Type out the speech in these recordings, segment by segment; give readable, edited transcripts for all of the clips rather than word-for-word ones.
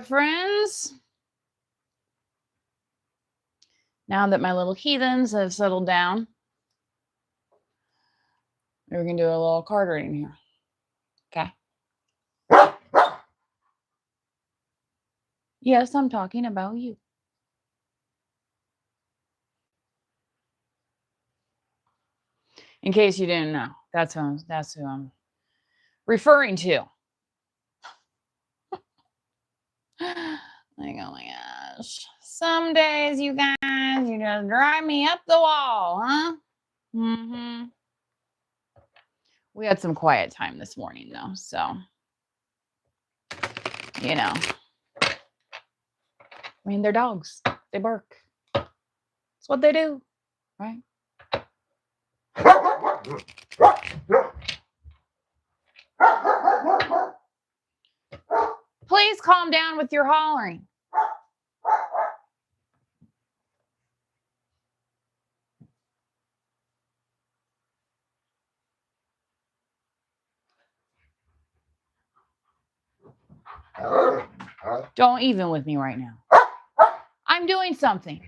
friends. Now that my little heathens have settled down, we're going to do a little card reading here. Okay. Yes, I'm talking about you. In case you didn't know, that's who I'm referring to. Like, oh my gosh. Some days, you guys, you just drive me up the wall, huh? Mm-hmm. We had some quiet time this morning, though, so, you know. I mean, they're dogs. They bark. That's what they do, right? Please calm down with your hollering. Don't even with me right now. I'm doing something.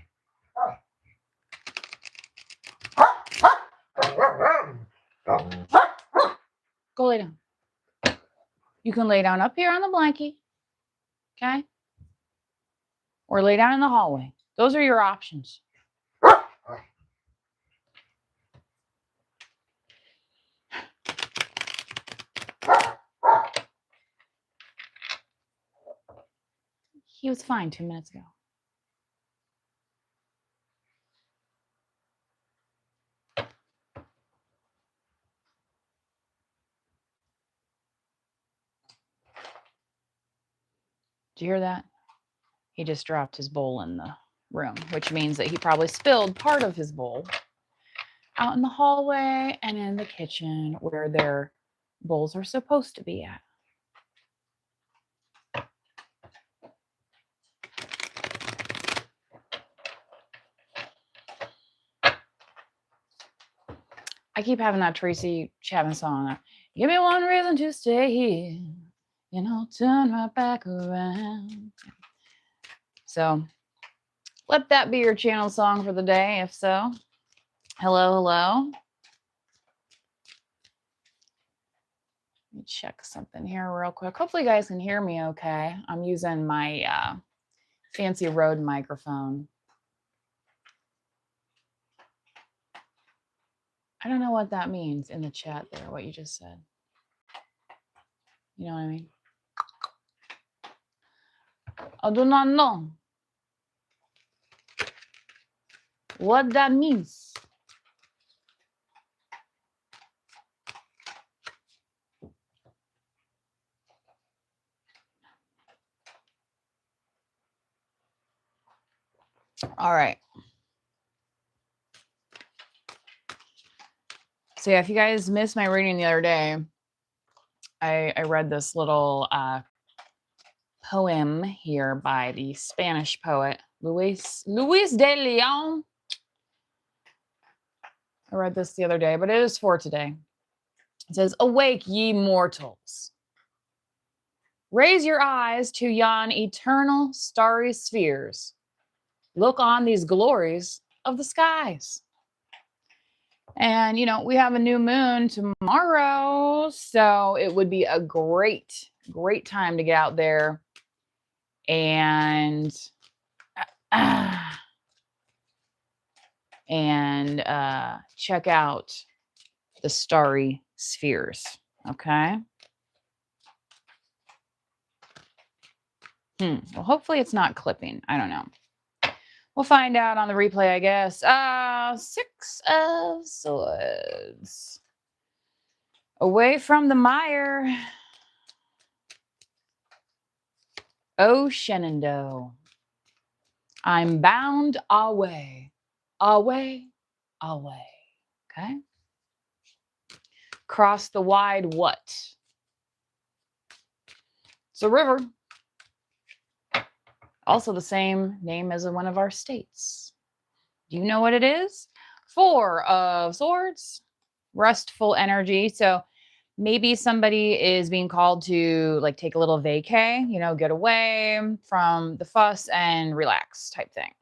Go lay down. You can lay down up here on the blanket, okay? Or lay down in the hallway. Those are your options. He was fine 2 minutes ago. Did you hear that? He just dropped his bowl in the room, which means that he probably spilled part of his bowl out in the hallway and in the kitchen where their bowls are supposed to be at. I keep having that Tracy Chapman song. Give me one reason to stay here, and I'll turn right back around. So let that be your channel song for the day, if so. Hello, hello. Let me check something here real quick. Hopefully you guys can hear me okay. I'm using my fancy Rode microphone. I don't know what that means in the chat there, what you just said. You know what I mean? I do not know what that means. All right. So yeah, if you guys missed my reading the other day, I read this little poem here by the Spanish poet Luis de Leon. I read this the other day, but it is for today. It says, "Awake, ye mortals. Raise your eyes to yon eternal starry spheres. Look on these glories of the skies." And, you know, we have a new moon tomorrow, so it would be a great time to get out there and check out the starry spheres, okay? Well, hopefully it's not clipping. I don't know. We'll find out on the replay, I guess. 6 of Swords. Away from the mire. Oh, Shenandoah. I'm bound away. Away. Okay? Cross the wide what? It's a river. Also the same name as one of our states. Do you know what it is? 4 of Swords. Restful energy. So Maybe somebody is being called to like take a little vacay, get away from the fuss and relax type thing.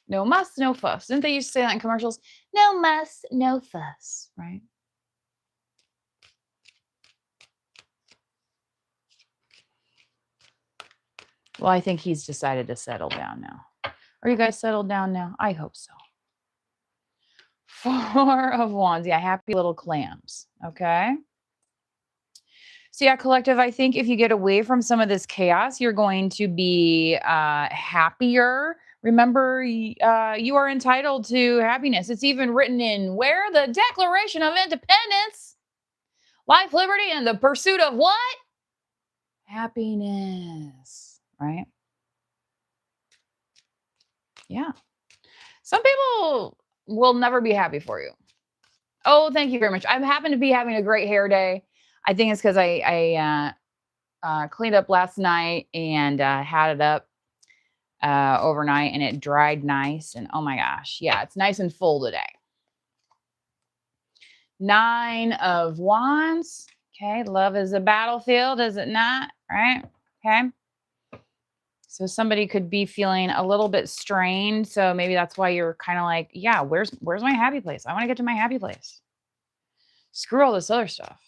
No muss, no fuss. Didn't they used to say that in commercials? No muss, no fuss, right? Well, I think he's decided to settle down now. Are you guys settled down now? I hope so. Four of Wands. Yeah, happy little clams. Okay. So yeah, collective, I think if you get away from some of this chaos, you're going to be happier. Remember, you are entitled to happiness. It's even written in where? The Declaration of Independence. Life, liberty, and the pursuit of what? Happiness, right? Yeah. Some people will never be happy for you. Oh, thank you very much. I happen to be having a great hair day. I think it's because I cleaned up last night and had it up overnight, and it dried nice. And oh my gosh, yeah, it's nice and full today. 9 of Wands. Okay, love is a battlefield, is it not? Right? Okay. So somebody could be feeling a little bit strained. So maybe that's why you're kind of like, yeah, where's my happy place? I want to get to my happy place. Screw all this other stuff.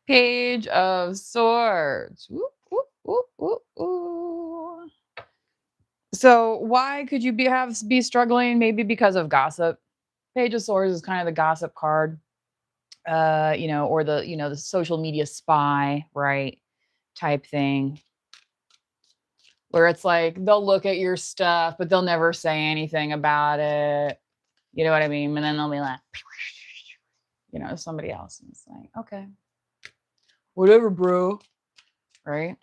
Page of Swords. Ooh, ooh, ooh, ooh, ooh. So why could you be struggling? Maybe because of gossip. Page of Swords is kind of the gossip card. Or the social media spy, right? Type thing. Where it's like they'll look at your stuff, but they'll never say anything about it. You know what I mean? And then they'll be like, somebody else. And it's like, okay. Whatever, bro. Right?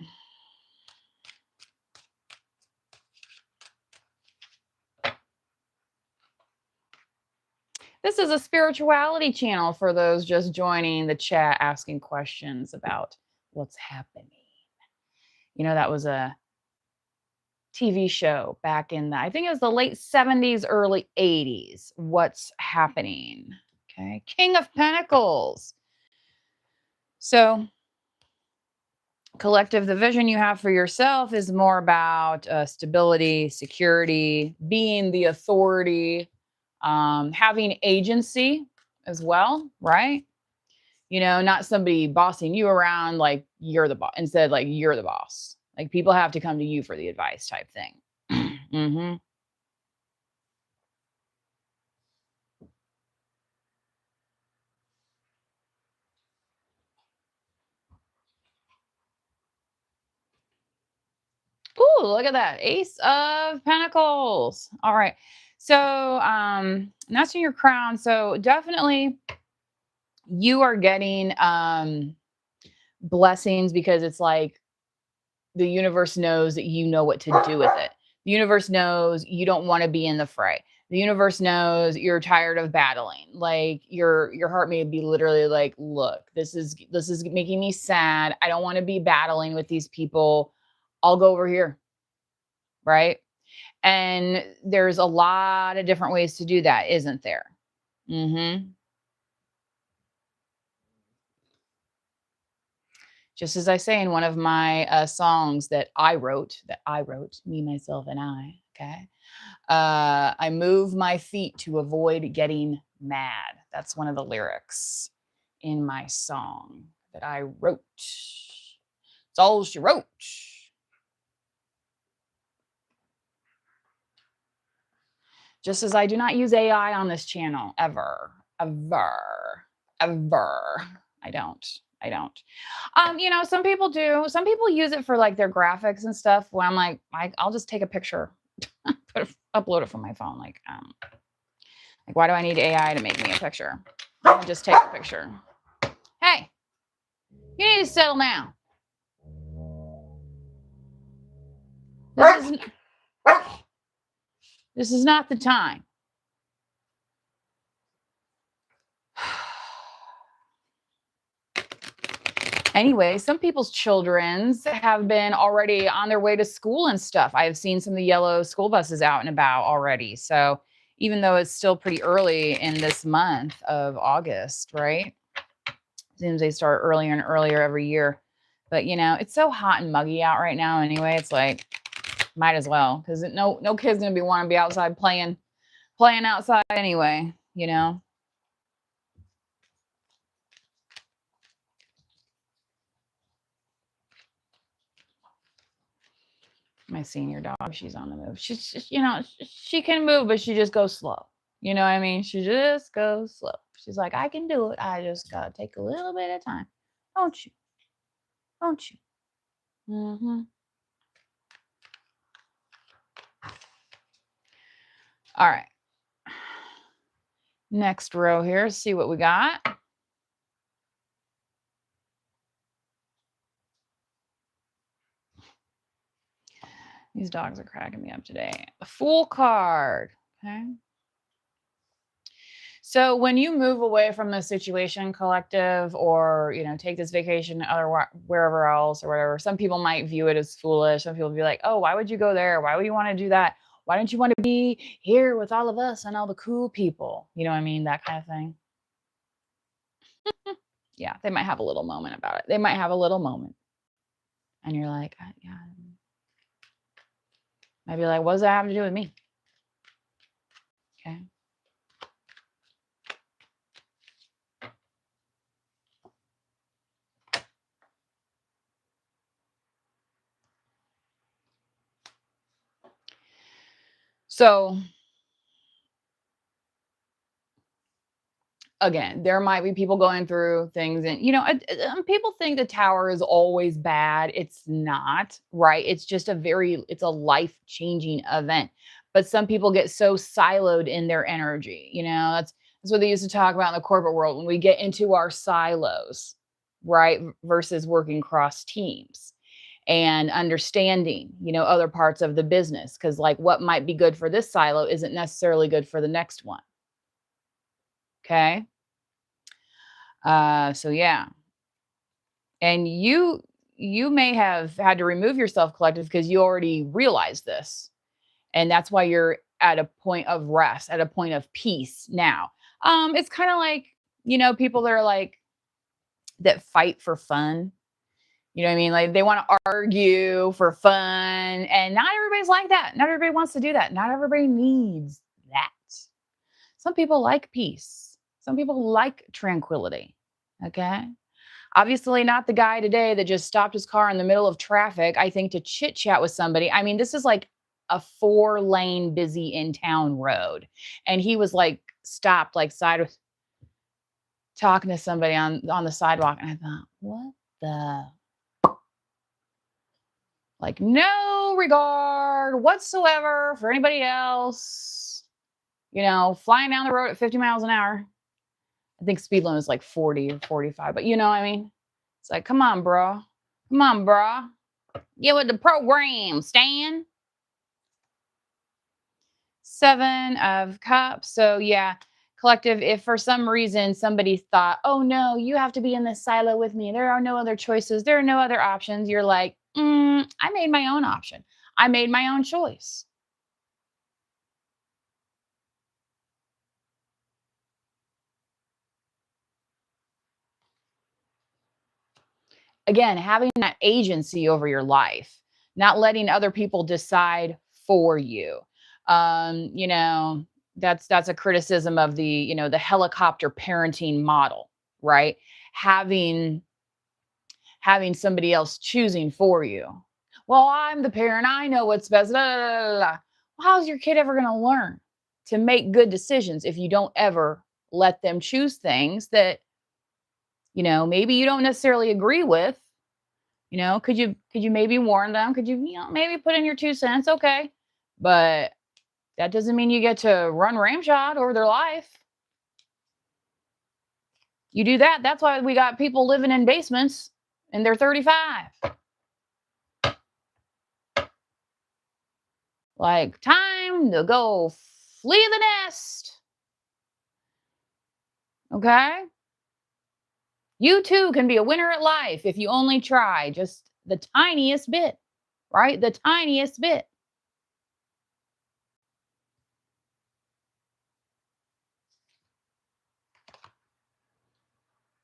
This is a spirituality channel for those just joining the chat, asking questions about what's happening. That was a TV show back in I think it was the late 70s, early 80s. What's happening? Okay. King of Pentacles. So collective, the vision you have for yourself is more about stability, security, being the authority, having agency as well, right? Not somebody bossing you around like you're the boss. Instead, like you're the boss. Like people have to come to you for the advice type thing. Mm-hmm. Ooh, look at that. Ace of Pentacles. All right. So that's in your crown. So definitely you are getting blessings because it's like the universe knows that you know what to do with it. The universe knows you don't want to be in the fray. The universe knows you're tired of battling. Like your heart may be literally like, look, this is making me sad. I don't want to be battling with these people. I'll go over here. Right? And there's a lot of different ways to do that, isn't there? Mm-hmm. Just as I say in one of my songs that I wrote, me, myself, and I, okay? I move my feet to avoid getting mad. That's one of the lyrics in my song that I wrote. It's all she wrote. Just as I do not use AI on this channel, ever. I don't. Some people do. Some people use it for like their graphics and stuff. When I'm like, I'll just take a picture, upload it from my phone. Like, why do I need AI to make me a picture? I'll just take a picture. Hey, you need to settle down. This is not the time. Anyway, some people's children's have been already on their way to school and stuff. I've seen some of the yellow school buses out and about already. So, even though it's still pretty early in this month of August, right? Seems they start earlier and earlier every year. But it's so hot and muggy out right now anyway. It's like, might as well, because no kid's gonna be wanting to be outside playing outside anyway, My senior dog, she's on the move. She's just, she can move, but she just goes slow. You know what I mean? She just goes slow. She's like, I can do it. I just gotta take a little bit of time. Don't you? Don't you? Mm-hmm. All right. Next row here, see what we got. These dogs are cracking me up today. The Fool card. Okay. So when you move away from the situation, collective, or take this vacation wherever else or whatever, some people might view it as foolish. Some people be like, oh, why would you go there? Why would you want to do that? Why don't you want to be here with all of us and all the cool people? You know what I mean? That kind of thing. Yeah, they might have a little moment about it. They might have a little moment. And you're like, yeah. Might be like, what does that have to do with me? Okay. So again, there might be people going through things, and people think the tower is always bad. It's not, right? It's just it's a life-changing event. But some people get so siloed in their energy. That's what they used to talk about in the corporate world, when we get into our silos, right? Versus working cross teams and understanding, other parts of the business. Because like what might be good for this silo isn't necessarily good for the next one. Okay. So yeah. And you may have had to remove yourself, collective, because you already realized this. And that's why you're at a point of rest, at a point of peace now. It's kind of like, people that are like that fight for fun. You know what I mean? Like they want to argue for fun. And not everybody's like that. Not everybody wants to do that. Not everybody needs that. Some people like peace. Some people like tranquility. Okay. Obviously not the guy today that just stopped his car in the middle of traffic, I think, to chit chat with somebody. I mean, this is like a 4-lane busy in town road. And he was like stopped like sideways talking to somebody on the sidewalk. And I thought, what the? Like no regard whatsoever for anybody else, flying down the road at 50 miles an hour. I think speed limit is like 40 or 45, but you know what I mean? It's like, come on, bro. Come on, bro. Get with the program, Stan. 7 of Cups. So yeah, collective, if for some reason somebody thought, oh no, you have to be in this silo with me, there are no other choices, there are no other options, you're like, I made my own option. I made my own choice. Again, having that agency over your life, not letting other people decide for you. That's a criticism of the helicopter parenting model, right? Having somebody else choosing for you. Well, I'm the parent. I know what's best. Blah, blah, blah, blah. Well, how's your kid ever going to learn to make good decisions if you don't ever let them choose things that maybe you don't necessarily agree with? Could you maybe warn them? Could you maybe put in your 2 cents? Okay. But that doesn't mean you get to run ramshot over their life. You do that. That's why we got people living in basements and they're 35. Like, time to go flee the nest. Okay? You too can be a winner at life if you only try just the tiniest bit, right? The tiniest bit.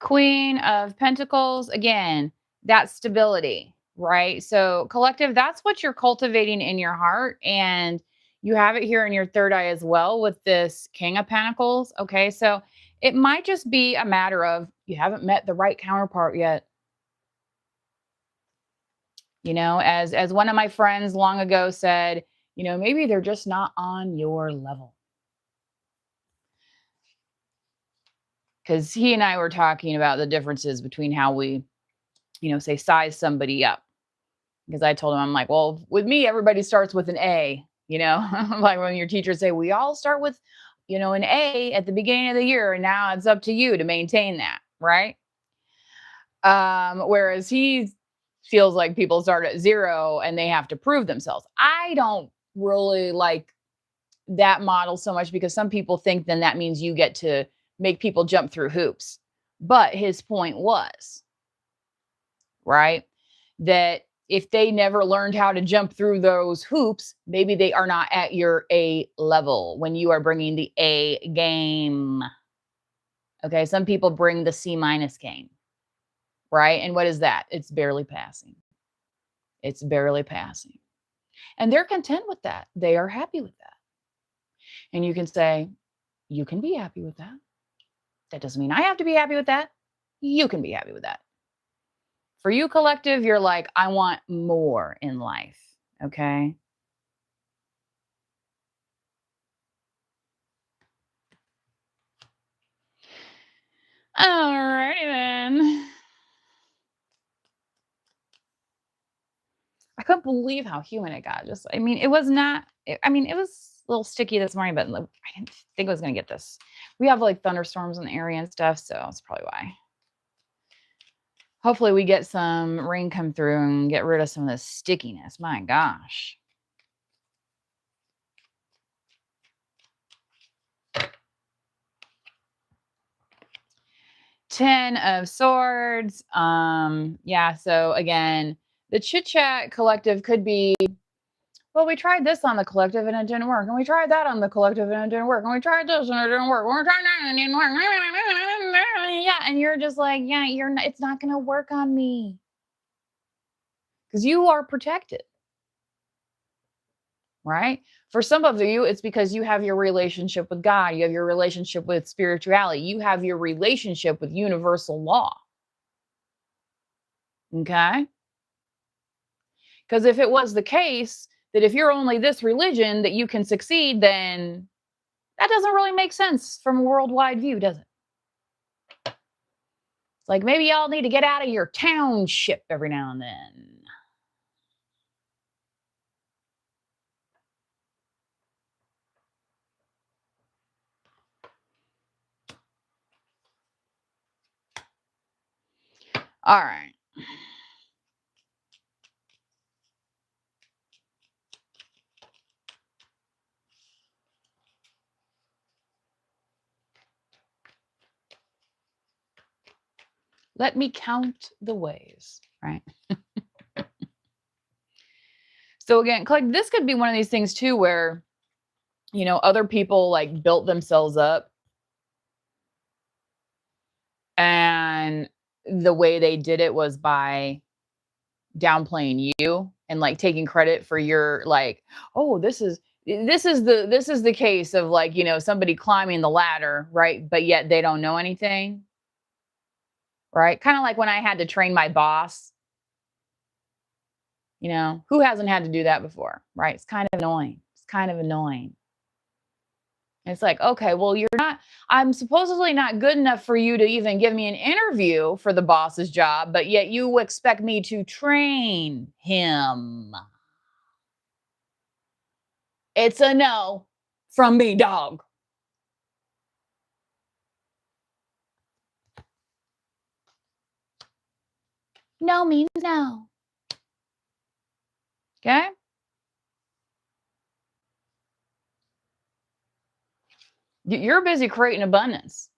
Queen of Pentacles, again, that's stability, right? So, collective, that's what you're cultivating in your heart. And you have it here in your third eye as well with this King of Pentacles. Okay. So, it might just be a matter of you haven't met the right counterpart yet. As one of my friends long ago said, maybe they're just not on your level. Because he and I were talking about the differences between how we, say size somebody up. Because I told him, I'm like, well, with me, everybody starts with an A, like when your teachers say, we all start with, an A at the beginning of the year. And now it's up to you to maintain that. Right. Whereas he feels like people start at 0 and they have to prove themselves. I don't really like that model so much because some people think then that means you get to make people jump through hoops. But his point was, right, that if they never learned how to jump through those hoops, maybe they are not at your A level when you are bringing the A game. Okay, some people bring the C- game, right? And what is that? It's barely passing. It's barely passing. And they're content with that. They are happy with that. And you can say, you can be happy with that. That doesn't mean I have to be happy with that. You can be happy with that. For you, collective, you're like, I want more in life. Okay. All righty then. I couldn't believe how humid it got. It was not, it was a little sticky this morning, but I didn't think it was going to get this. We have like thunderstorms in the area and stuff. So that's probably why. Hopefully we get some rain come through and get rid of some of this stickiness. My gosh. Ten of Swords. Yeah, so again, the chit chat collective could be, well, we tried this on the collective and it didn't work. And we tried that on the collective and it didn't work. And we tried this and it didn't work. We're trying that and it didn't work. Yeah, and you're just like, yeah, it's not gonna work on me. Because you are protected. Right? For some of you, it's because you have your relationship with God, you have your relationship with spirituality, you have your relationship with universal law. Okay? Because if it was the case that if you're only this religion that you can succeed, then that doesn't really make sense from a worldwide view, does it? It's like maybe y'all need to get out of your township every now and then. All right. Let me count the ways, right? So again, like this could be one of these things too where, other people like built themselves up and the way they did it was by downplaying you and like taking credit for your like, oh, this is the case of like, somebody climbing the ladder, right? But yet they don't know anything. Right? Kind of like when I had to train my boss. Who hasn't had to do that before, right? It's kind of annoying. It's kind of annoying. It's like, okay, well, I'm supposedly not good enough for you to even give me an interview for the boss's job, but yet you expect me to train him. It's a no from me, dog. No means no. Okay? You're busy creating abundance.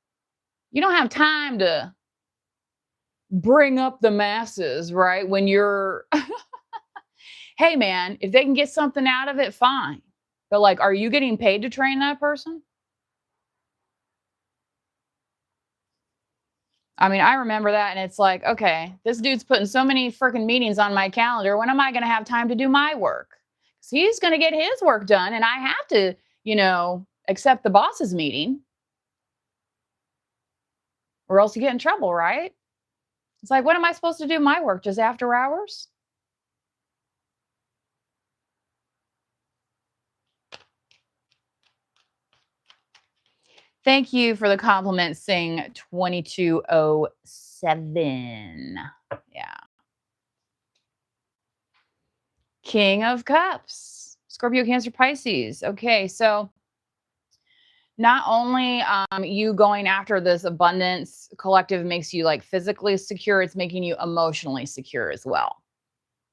You don't have time to bring up the masses, right? When you're, hey, man, if they can get something out of it, fine. But like, are you getting paid to train that person? I mean, I remember that, and it's like, okay, this dude's putting so many freaking meetings on my calendar. When am I going to have time to do my work? Because he's going to get his work done, and I have to, accept the boss's meeting, or else you get in trouble, right? It's like, when am I supposed to do my work? Just after hours? Thank you for the compliment, Sing 2207. Yeah. King of Cups, Scorpio, Cancer, Pisces. Okay, so not only you going after this abundance collective makes you like physically secure, it's making you emotionally secure as well.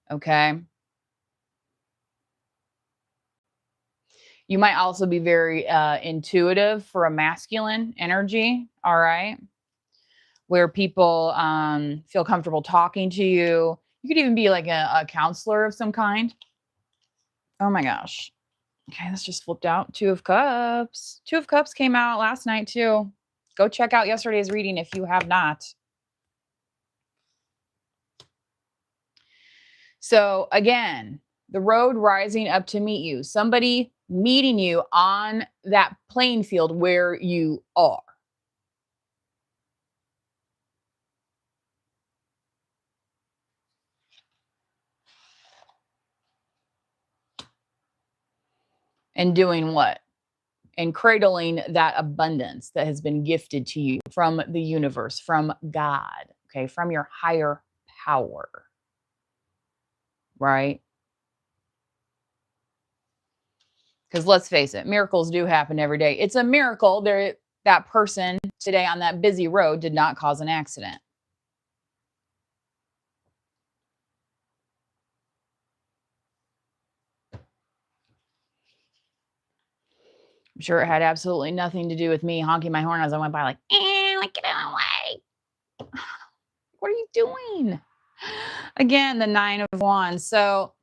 Okay. You might also be very intuitive for a masculine energy. All right. Where people feel comfortable talking to you. You could even be like a counselor of some kind. Oh my gosh. Okay, this just flipped out. Two of Cups. Two of Cups came out last night too. Go check out yesterday's reading if you have not. So again, the road rising up to meet you. Somebody meeting you on that playing field where you are. And doing what? And cradling that abundance that has been gifted to you from the universe, from God, okay, from your higher power, right? Because let's face it, miracles do happen every day. It's a miracle that person today on that busy road did not cause an accident. I'm sure it had absolutely nothing to do with me honking my horn as I went by, like get out of the way. What are you doing? Again, the 9 of Wands. So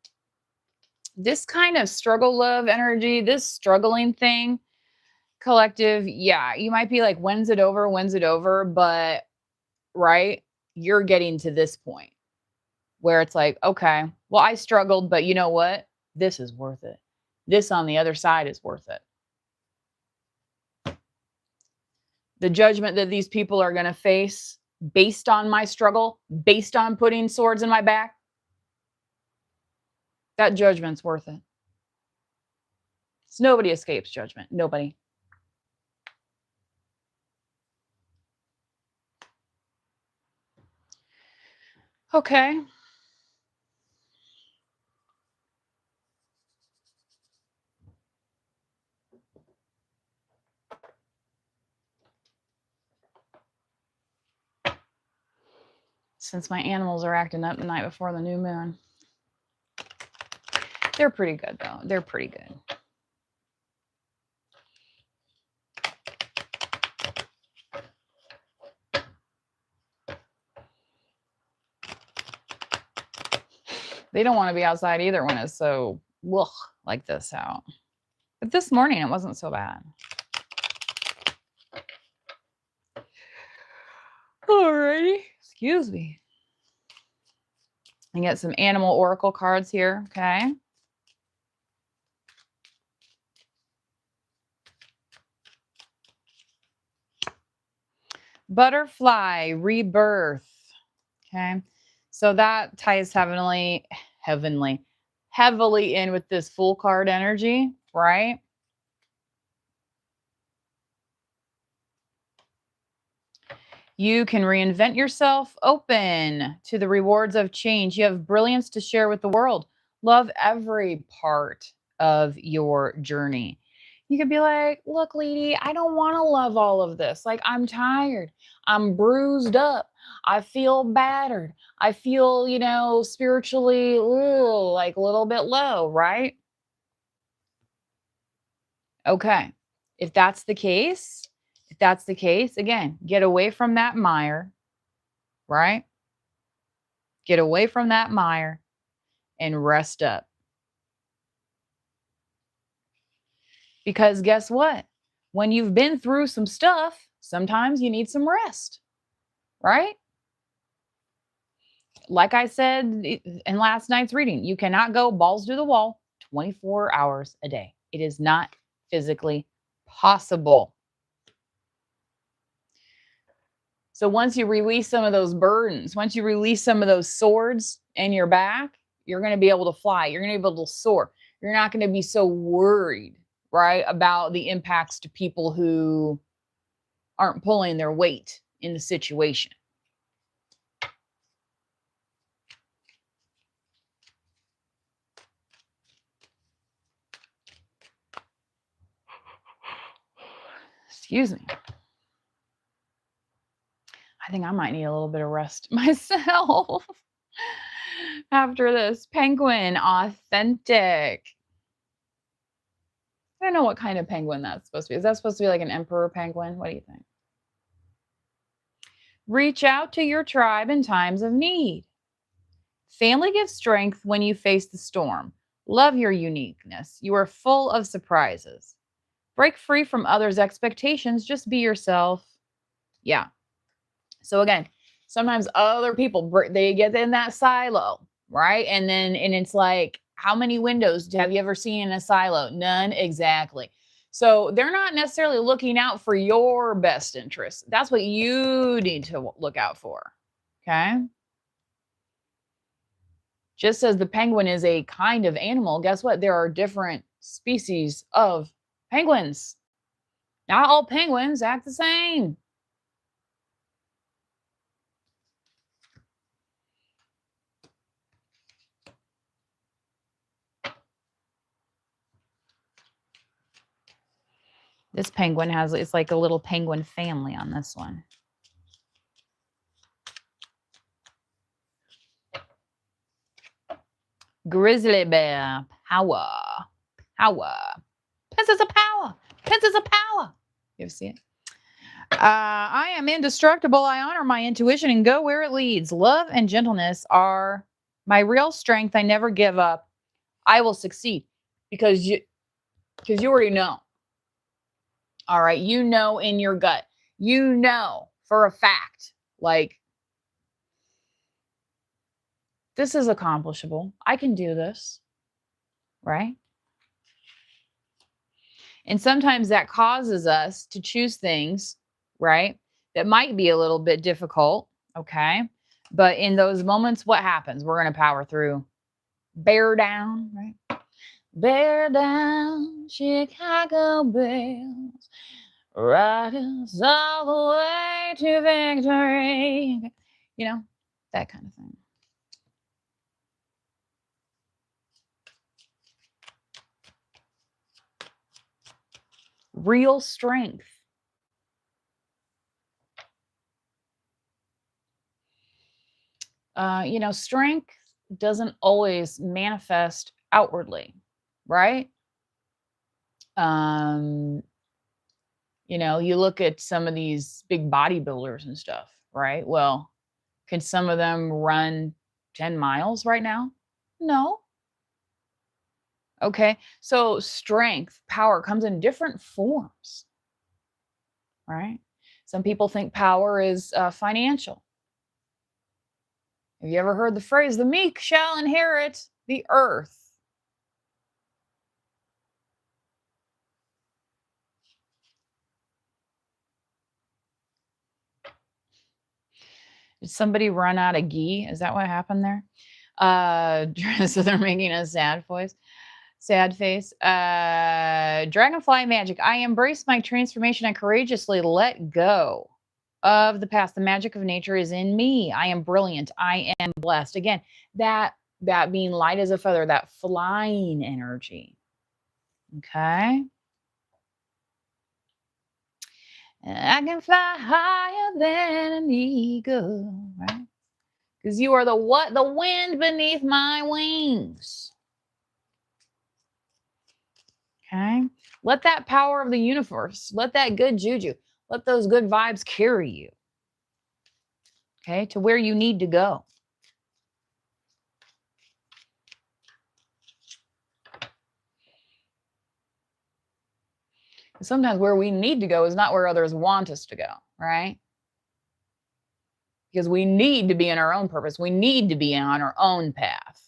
this kind of struggle love energy, this struggling thing, collective, yeah, you might be like, when's it over? When's it over? But, right, you're getting to this point where it's like, okay, well, I struggled, but you know what? This is worth it. This on the other side is worth it. The judgment that these people are going to face based on my struggle, based on putting swords in my back, that judgment's worth it. So nobody escapes judgment. Nobody. Okay. Since my animals are acting up the night before the new moon. They're pretty good, though. They're pretty good. They don't want to be outside either when it's so like this out. But this morning, it wasn't so bad. Alrighty. Excuse me. I get some animal oracle cards here, okay? Butterfly, rebirth, okay? So that ties heavily in with this Fool card energy, right? You can reinvent yourself, open to the rewards of change. You have brilliance to share with the world. Love every part of your journey. You could be like, look, lady, I don't want to love all of this. Like, I'm tired. I'm bruised up. I feel battered. I feel, spiritually like a little bit low, right? Okay. If that's the case, again, get away from that mire, right? Get away from that mire and rest up. Because guess what? When you've been through some stuff, sometimes you need some rest. right? Like I said in last night's reading, you cannot go balls to the wall 24 hours a day. It is not physically possible. So once you release some of those burdens, once you release some of those swords in your back, you're going to be able to fly. You're going to be able to soar. You're not going to be so worried, right, about the impacts to people who aren't pulling their weight in the situation. Excuse me. I think I might need a little bit of rest myself after this. Penguin, authentic. I don't know what kind of penguin that's supposed to be. Is that supposed to be like an emperor penguin? What do you think? Reach out to your tribe in times of need. Family gives strength when you face the storm. Love your uniqueness. You are full of surprises. Break free from others' expectations. Just be yourself. Yeah. So again, sometimes other people, they get in that silo, right? And it's like, how many windows have you ever seen in a silo? None, exactly. So they're not necessarily looking out for your best interests. That's what you need to look out for, okay? Just as the penguin is a kind of animal, guess what? There are different species of penguins. Not all penguins act the same. This penguin it's like a little penguin family on this one. Grizzly bear, power. Princess of power. You ever see it? I am indestructible. I honor my intuition and go where it leads. Love and gentleness are my real strength. I never give up. I will succeed because you already know. All right. You know in your gut. You know for a fact, like, this is accomplishable. I can do this. Right? And sometimes that causes us to choose things, right, that might be a little bit difficult. Okay. But in those moments, what happens? We're going to power through. Bear down, right? Bear down, Chicago Bears, ride us all the way to victory. You know, that kind of thing. Real strength. Strength doesn't always manifest outwardly, right? You look at some of these big bodybuilders and stuff, right? Well, can some of them run 10 miles right now? No. Okay. So strength, power comes in different forms, right? Some people think power is financial. Have you ever heard the phrase, the meek shall inherit the earth? Did somebody run out of ghee? Is that what happened there? So they're making a sad face. Dragonfly magic. I embrace my transformation and courageously let go of the past. The magic of nature is in me. I am brilliant. I am blessed. Again, that being light as a feather, that flying energy. Okay. I can fly higher than an eagle, right? Because you are the what? The wind beneath my wings. Okay. Let that power of the universe, let that good juju, let those good vibes carry you. Okay. To where you need to go. Sometimes where we need to go is not where others want us to go, right? because we need to be in our own purpose. We need to be on our own path.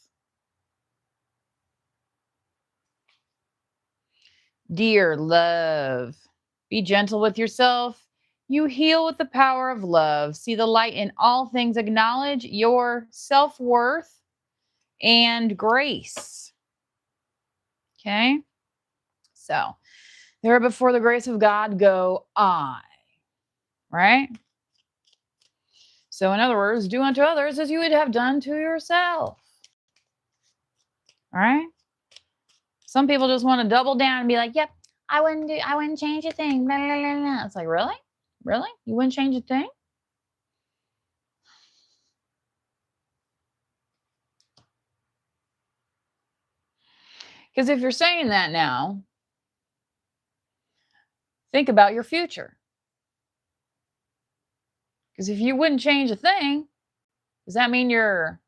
Dear love, be gentle with yourself. You heal with the power of love. See the light in all things. Acknowledge your self-worth and grace. Okay? So, there before the grace of God go I. Right? So, in other words, do unto others as you would have done to yourself. All right? Some people just want to double down and be like, yep, I wouldn't change a thing. Blah, blah, blah, blah. It's like, really? Really? You wouldn't change a thing? Because if you're saying that now, think about your future. Because if you wouldn't change a thing, does that mean you're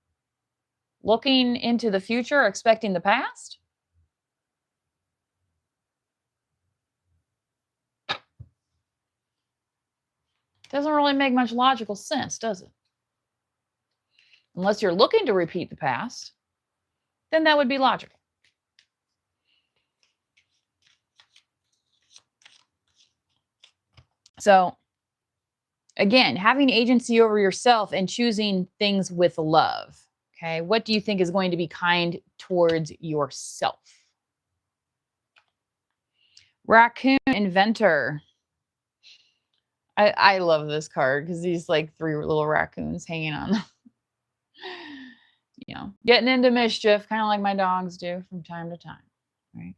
looking into the future, expecting the past? Doesn't really make much logical sense, does it? Unless you're looking to repeat the past, then that would be logical. So, again, having agency over yourself and choosing things with love. Okay, what do you think is going to be kind towards yourself? Raccoon inventor. I love this card because these like 3 little raccoons hanging on them. Getting into mischief, kind of like my dogs do from time to time. Right?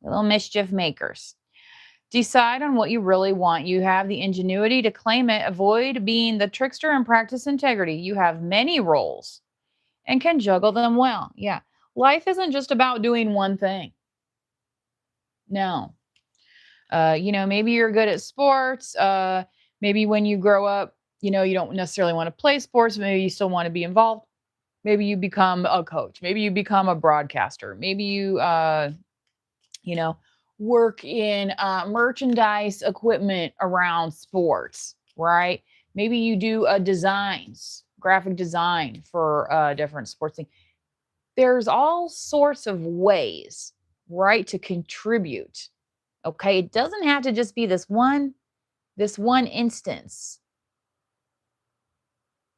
Little mischief makers. Decide on what you really want. You have the ingenuity to claim it. Avoid being the trickster and practice integrity. You have many roles and can juggle them well. Yeah. Life isn't just about doing one thing. No. Maybe you're good at sports. Maybe when you grow up, you don't necessarily want to play sports. Maybe you still want to be involved. Maybe you become a coach. Maybe you become a broadcaster. Maybe you, work in merchandise equipment around sports, right? Maybe you do graphic design for different sports things. There's all sorts of ways, right, to contribute. Okay, it doesn't have to just be this one instance,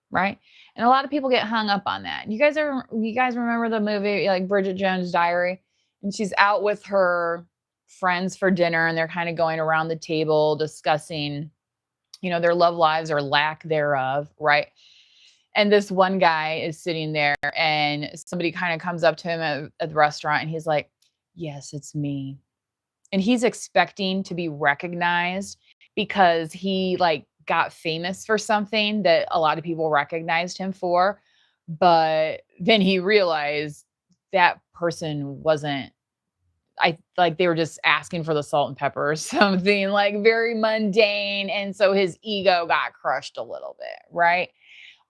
right? And a lot of people get hung up on that. You guys remember the movie like Bridget Jones' Diary? And she's out with her friends for dinner and they're kind of going around the table discussing, their love lives or lack thereof, right? And this one guy is sitting there and somebody kind of comes up to him at the restaurant and he's like, yes, it's me. And he's expecting to be recognized because he like got famous for something that a lot of people recognized him for. But then he realized that person wasn't, they were just asking for the salt and pepper or something like very mundane. And so his ego got crushed a little bit, right?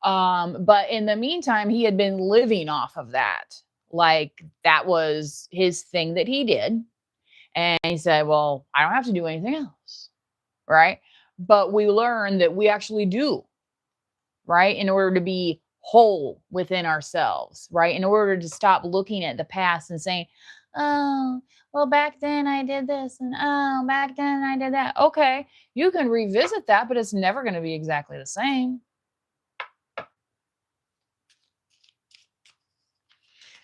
But in the meantime, he had been living off of that. Like that was his thing that he did. And he said, well, I don't have to do anything else, right? But we learn that we actually do, right? In order to be whole within ourselves, right? In order to stop looking at the past and saying, oh, well, back then I did this and oh, back then I did that. Okay, you can revisit that, but it's never going to be exactly the same.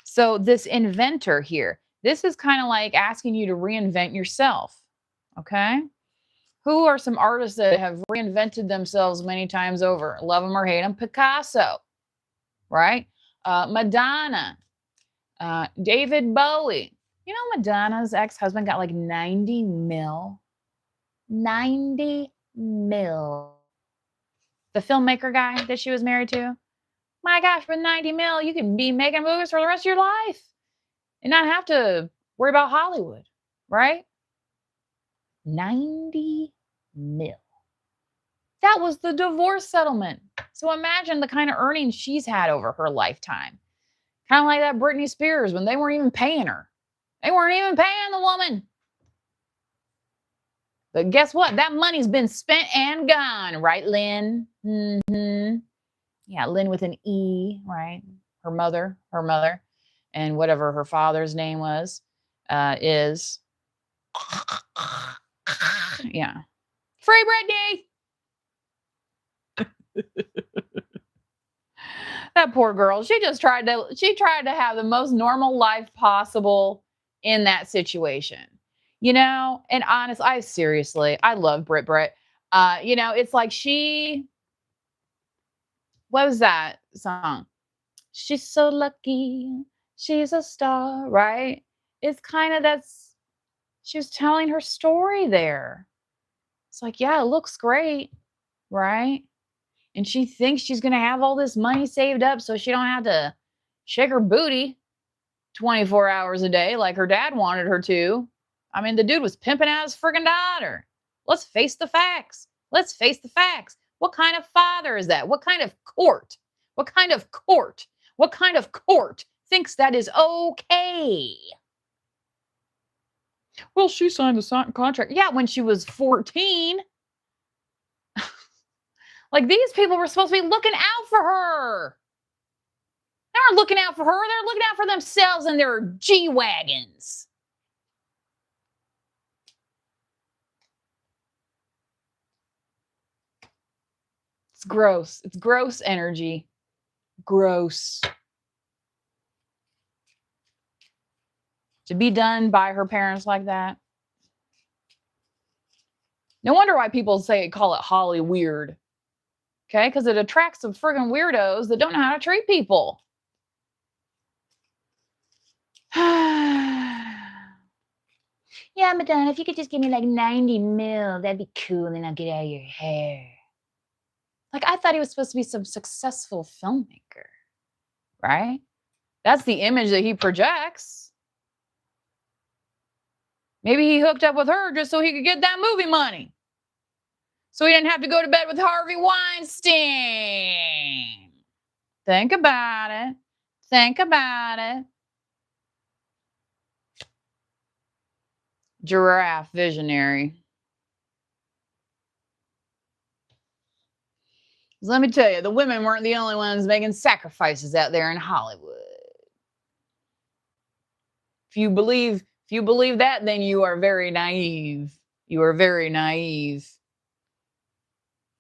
So this inventor here, this is kind of like asking you to reinvent yourself, okay? Who are some artists that have reinvented themselves many times over? Love them or hate them. Picasso, right? Madonna, David Bowie. Madonna's ex-husband got like 90 mil. 90 mil. The filmmaker guy that she was married to. My gosh, with 90 mil, you can be making movies for the rest of your life and not have to worry about Hollywood, right? 90 mil. That was the divorce settlement. So imagine the kind of earnings she's had over her lifetime. Kind of like that Britney Spears when they weren't even paying her. They weren't even paying the woman. But guess what? That money's been spent and gone, right, Lynn? Mm-hmm. Yeah, Lynn with an E, right? Her mother, and whatever her father's name was, is yeah. Free Britney. That poor girl. She tried to have the most normal life possible in that situation. And honestly, I love Brit. It's like what was that song? She's so lucky. She's a star, right? It's kind of she was telling her story there. It's like, yeah, it looks great, right? And she thinks she's going to have all this money saved up so she don't have to shake her booty 24 hours a day like her dad wanted her to. I mean, the dude was pimping out his friggin' daughter. Let's face the facts. What kind of father is that? What kind of court? Thinks that is okay? Well, she signed the contract. Yeah, when she was 14. Like, these people were supposed to be looking out for her. They aren't looking out for her. They're looking out for themselves and their G-Wagons. It's gross. It's gross energy. Gross. To be done by her parents like that. No wonder why people call it Holly weird. Okay? Because it attracts some friggin' weirdos that don't know how to treat people. Yeah, Madonna, if you could just give me like 90 mil, that'd be cool, and then I'll get out of your hair. Like, I thought he was supposed to be some successful filmmaker, right? That's the image that he projects. Maybe he hooked up with her just so he could get that movie money. So he didn't have to go to bed with Harvey Weinstein. Think about it. Giraffe visionary. Let me tell you, the women weren't the only ones making sacrifices out there in Hollywood. If you believe that, then you are very naive.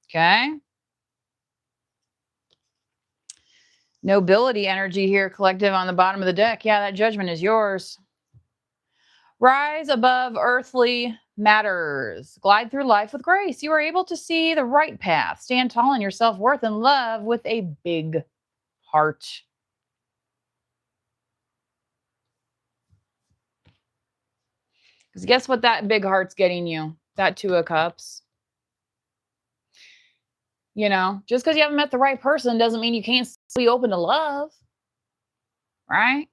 Okay? Nobility energy here, collective on the bottom of the deck. Yeah, that judgment is yours. Rise above earthly matters. Glide through life with grace. You are able to see the right path. Stand tall in your self-worth and love with a big heart. Because guess what that big heart's getting you? That Two of Cups. Just because you haven't met the right person doesn't mean you can't be open to love. Right?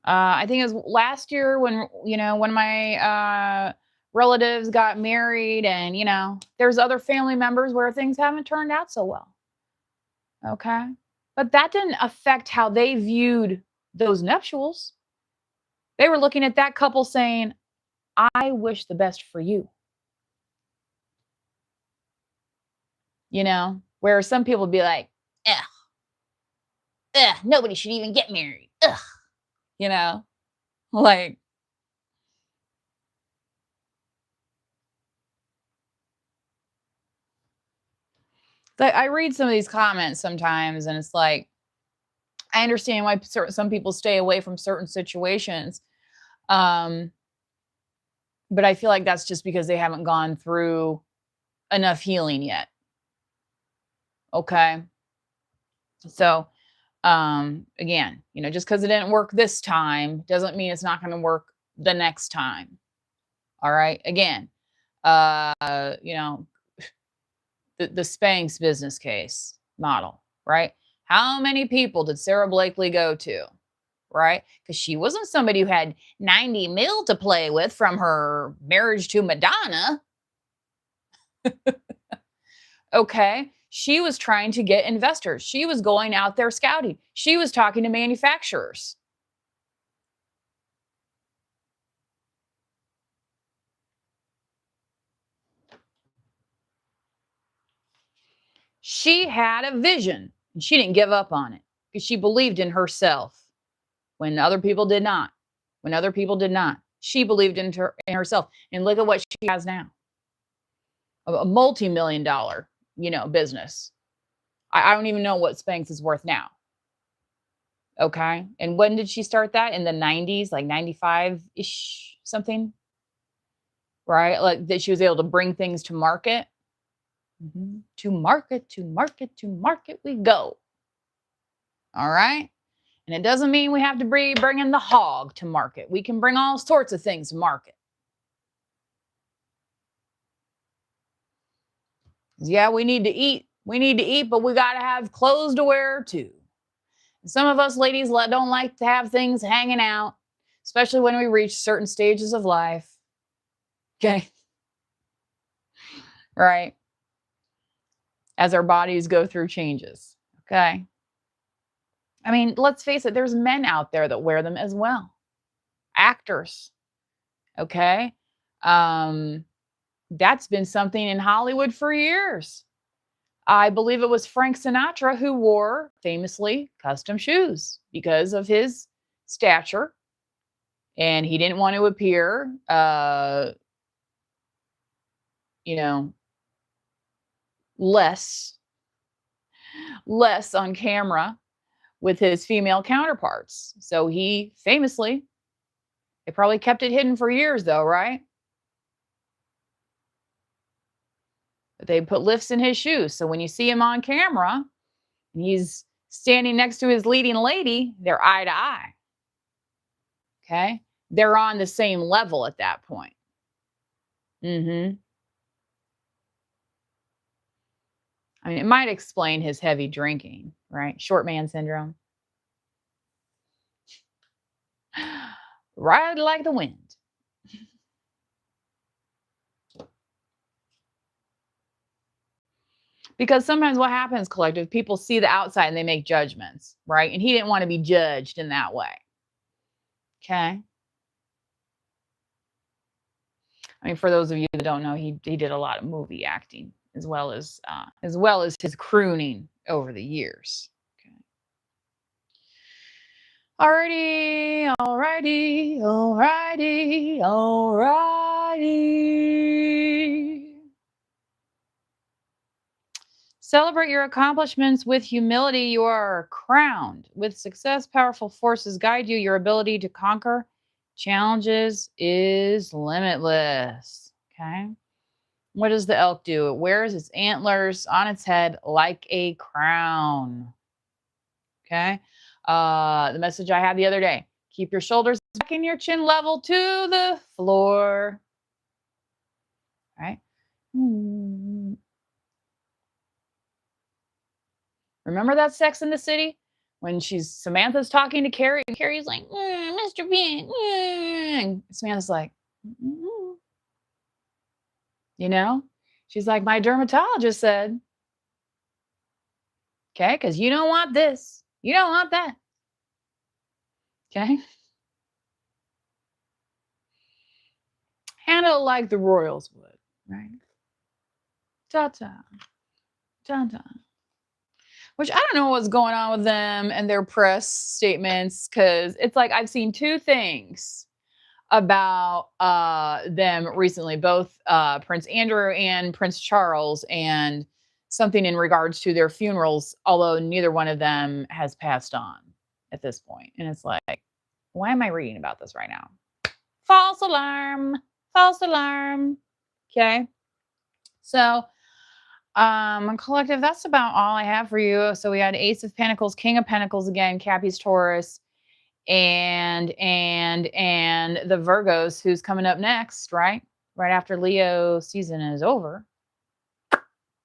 I think it was last year when my relatives got married, and there's other family members where things haven't turned out so well. Okay? But that didn't affect how they viewed those nuptials. They were looking at that couple saying, I wish the best for you. Where some people would be like, nobody should even get married. Like, I read some of these comments sometimes, and it's like, I understand why some people stay away from certain situations. But I feel like that's just because they haven't gone through enough healing yet. Okay. So, again, just because it didn't work this time doesn't mean it's not going to work the next time. All right. Again, the Spanx business case model, right? How many people did Sarah Blakely go to, right? Because she wasn't somebody who had 90 mil to play with from her marriage to Madonna. Okay. She was trying to get investors. She was going out there scouting. She was talking to manufacturers. She had a vision and she didn't give up on it because she believed in herself when other people did not. When other people did not. She believed in herself. And look at what she has now. A multi-million dollar, business. I don't even know what Spanx is worth now. Okay. And when did she start that? In the 90s, like 95-ish something? Right? Like that she was able to bring things to market. To market, to market, to market we go. All right. And it doesn't mean we have to be bringing the hog to market. We can bring all sorts of things to market. Yeah, we need to eat. We need to eat, but we got to have clothes to wear too. And some of us ladies don't like to have things hanging out, especially when we reach certain stages of life. Okay. Right. As our bodies go through changes. Okay. I mean, let's face it, there's men out there that wear them as well. Actors. Okay. That's been something in Hollywood for years. I believe it was Frank Sinatra who wore famously custom shoes because of his stature. And he didn't want to appear, less on camera with his female counterparts. So he famously, they probably kept it hidden for years though, right? But they put lifts in his shoes. So when you see him on camera and he's standing next to his leading lady, they're eye to eye. Okay? They're on the same level at that point. I mean, it might explain his heavy drinking, right? Short man syndrome. Ride like the wind. Because sometimes what happens, collective, people see the outside and they make judgments, right? And he didn't want to be judged in that way. Okay. I mean, for those of you that don't know, he did a lot of movie acting as well as his crooning over the years. Okay. Alrighty. Celebrate your accomplishments with humility. You are crowned with success. Powerful forces guide you. Your ability to conquer challenges is limitless. Okay. What does the elk do? It wears its antlers on its head like a crown. Okay. The message I had the other day: keep your shoulders back and your chin level to the floor. All right. Remember that Sex in the City? When Samantha's talking to Carrie, and Carrie's like, Mr. Bean. And Samantha's like, mm. She's like, my dermatologist said, okay, because you don't want this. You don't want that. Okay. Handle it like the Royals would, right? Ta-ta. Ta-ta. Which I don't know what's going on with them and their press statements, because it's like I've seen two things about them recently, both Prince Andrew and Prince Charles, and something in regards to their funerals, although neither one of them has passed on at this point. And it's like, why am I reading about this right now? False alarm. False alarm. Okay. So collective, that's about all I have for you. So we had Ace of Pentacles, King of Pentacles again, Cappy's Taurus, and the Virgos, who's coming up next, right? Right after Leo season is over.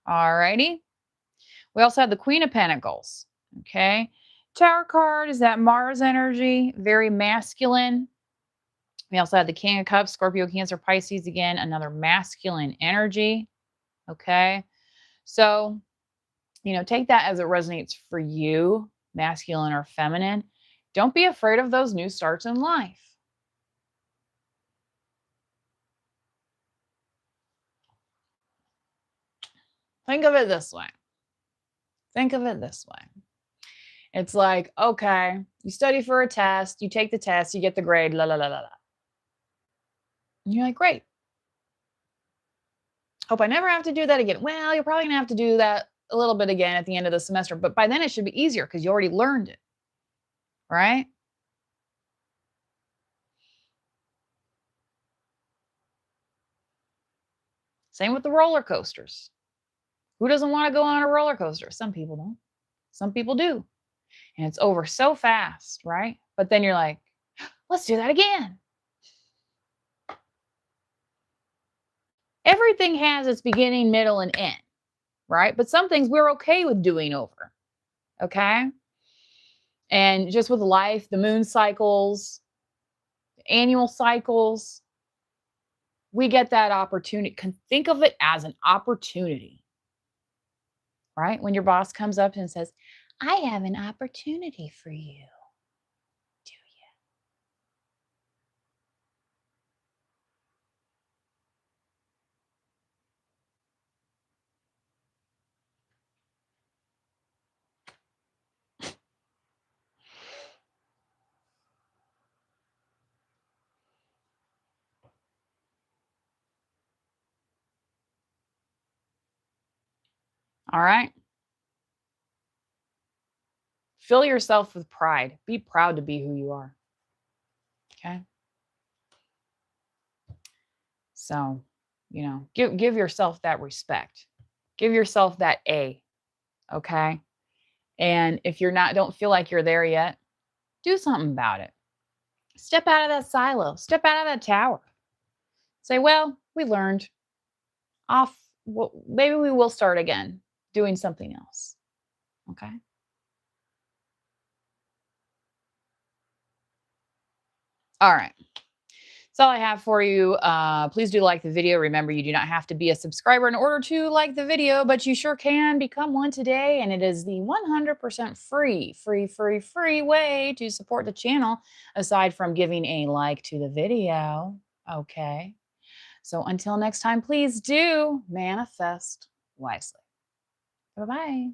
All righty. We also have the Queen of Pentacles. Okay. Tower card is that Mars energy, very masculine. We also have the King of Cups, Scorpio, Cancer, Pisces, again, another masculine energy. Okay. So, take that as it resonates for you, masculine or feminine. Don't be afraid of those new starts in life. Think of it this way. Think of it this way. It's like, okay, you study for a test, you take the test, you get the grade, la la la la la. And you're like, great. Hope I never have to do that again. Well, you're probably gonna have to do that a little bit again at the end of the semester, but by then it should be easier because you already learned it, right? Same with the roller coasters. Who doesn't want to go on a roller coaster? Some people don't. Some people do. And it's over so fast, right? But then you're like, let's do that again. Everything has its beginning, middle, and end, right? But some things we're okay with doing over, okay? And just with life, the moon cycles, annual cycles, we get that opportunity. Think of it as an opportunity, right? When your boss comes up and says, I have an opportunity for you. Do you? All right. Fill yourself with pride. Be proud to be who you are. Okay. So, give yourself that respect. Give yourself that A. Okay. And if don't feel like you're there yet, do something about it. Step out of that silo. Step out of that tower. Say, well, we learned. Maybe we will start again doing something else. Okay. All right. That's all I have for you. Please do like the video. Remember, you do not have to be a subscriber in order to like the video, but you sure can become one today. And it is the 100% free way to support the channel, aside from giving a like to the video. Okay. So until next time, please do manifest wisely. Bye-bye.